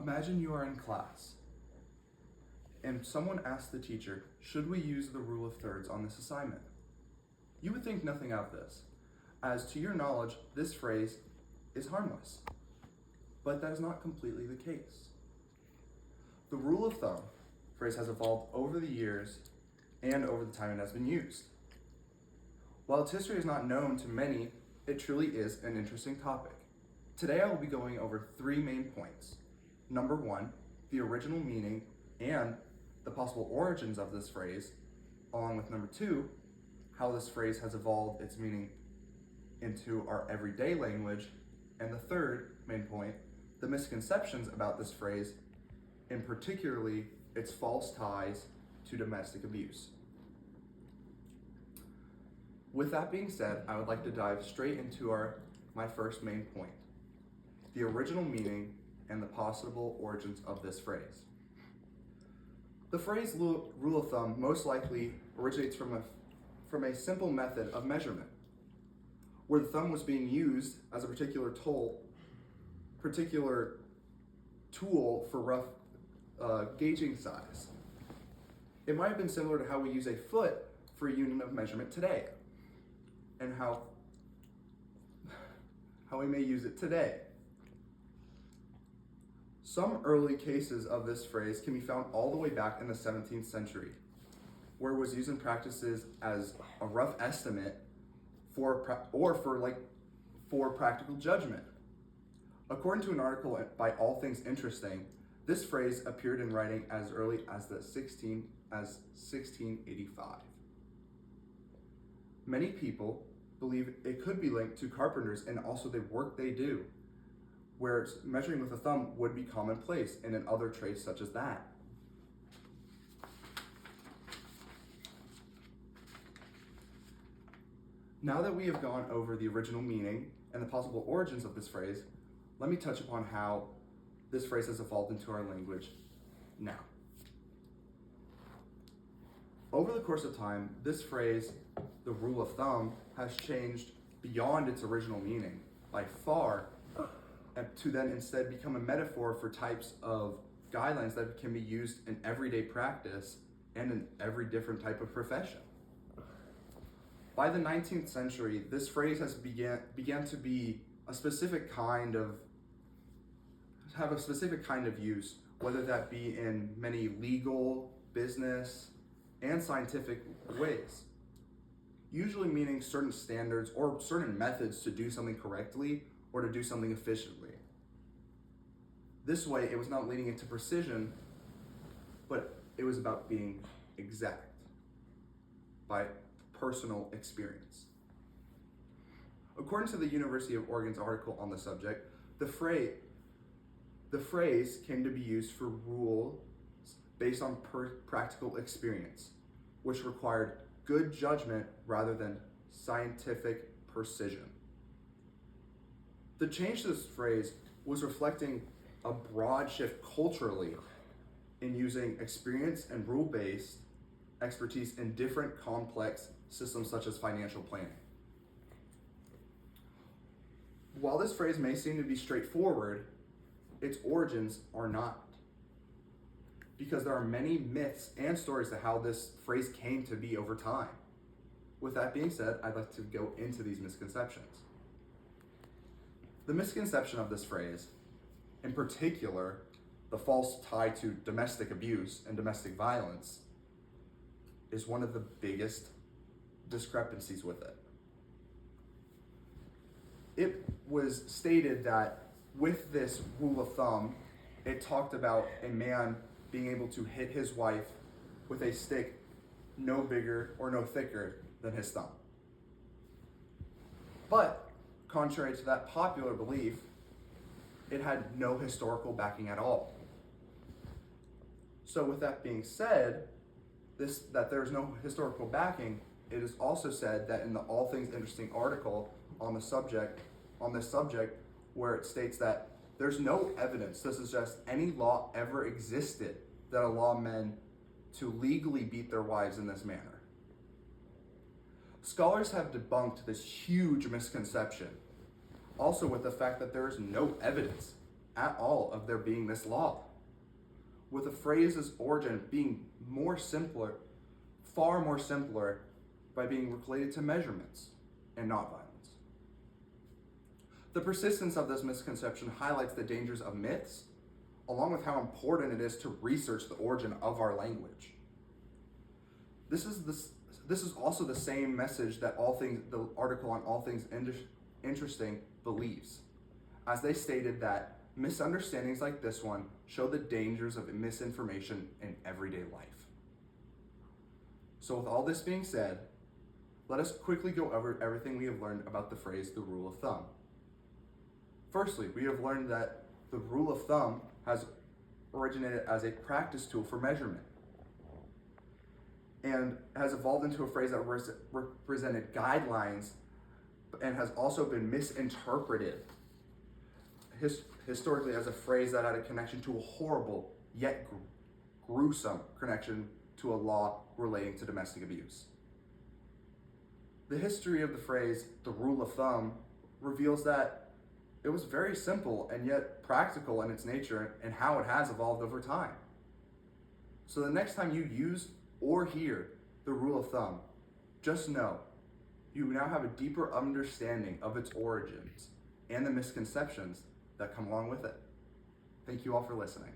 Imagine you are in class and someone asks the teacher, should we use the rule of thirds on this assignment? You would think nothing of this, as to your knowledge, this phrase is harmless. But that is not completely the case. The rule of thumb phrase has evolved over the years and over the time it has been used. While its history is not known to many, it truly is an interesting topic. Today I will be going over 3 main points. Number 1, the original meaning and the possible origins of this phrase, along with number 2, how this phrase has evolved its meaning into our everyday language, and the third main point, the misconceptions about this phrase, and particularly its false ties to domestic abuse. With that being said, I would like to dive straight into my first main point, the original meaning and the possible origins of this phrase. The phrase rule of thumb most likely originates from a simple method of measurement, where the thumb was being used as a particular tool for rough gauging size. It might have been similar to how we use a foot for a unit of measurement today, and how we may use it today. Some early cases of this phrase can be found all the way back in the 17th century, where it was used in practices as a rough estimate for practical judgment. According to an article by All Things Interesting, this phrase appeared in writing as early as 1685. Many people believe it could be linked to carpenters and also the work they do, where measuring with a thumb would be commonplace, and in other trades such as that. Now that we have gone over the original meaning and the possible origins of this phrase, let me touch upon how this phrase has evolved into our language now. Over the course of time, this phrase, the rule of thumb, has changed beyond its original meaning by far, to then instead become a metaphor for types of guidelines that can be used in everyday practice and in every different type of profession. By the 19th century, this phrase has began to be a specific kind of use, whether that be in many legal, business, and scientific ways, usually meaning certain standards or certain methods to do something correctly or to do something efficiently. This way, it was not leading into precision, but it was about being exact by personal experience. According to the University of Oregon's article on the subject, the phrase came to be used for rules based on practical experience, which required good judgment rather than scientific precision. The change to this phrase was reflecting a broad shift culturally in using experience and rule-based expertise in different complex systems such as financial planning. While this phrase may seem to be straightforward, its origins are not, because there are many myths and stories to how this phrase came to be over time. With that being said, I'd like to go into these misconceptions. The misconception of this phrase, in particular, the false tie to domestic abuse and domestic violence, is one of the biggest discrepancies with it. It was stated that with this rule of thumb, it talked about a man being able to hit his wife with a stick no bigger or no thicker than his thumb. But contrary to that popular belief, it had no historical backing at all. So with that being said, that there's no historical backing, it is also said that in the All Things Interesting article on this subject, where it states that there's no evidence to suggest any law ever existed that allow men to legally beat their wives in this manner. Scholars have debunked this huge misconception, also with the fact that there is no evidence at all of there being this law, with the phrase's origin being far more simpler, by being related to measurements and not violence. The persistence of this misconception highlights the dangers of myths, along with how important it is to research the origin of our language. This is also the same message that the article on All Things Interesting believes, as they stated that misunderstandings like this one show the dangers of misinformation in everyday life. So with all this being said, let us quickly go over everything we have learned about the phrase, the rule of thumb. Firstly, we have learned that the rule of thumb has originated as a practice tool for measurement and has evolved into a phrase that represented guidelines and has also been misinterpreted historically as a phrase that had a connection to a horrible yet gruesome connection to a law relating to domestic abuse. The history of the phrase, the rule of thumb, reveals that it was very simple and yet practical in its nature and how it has evolved over time. So the next time you use or hear the rule of thumb, just know you now have a deeper understanding of its origins and the misconceptions that come along with it. Thank you all for listening.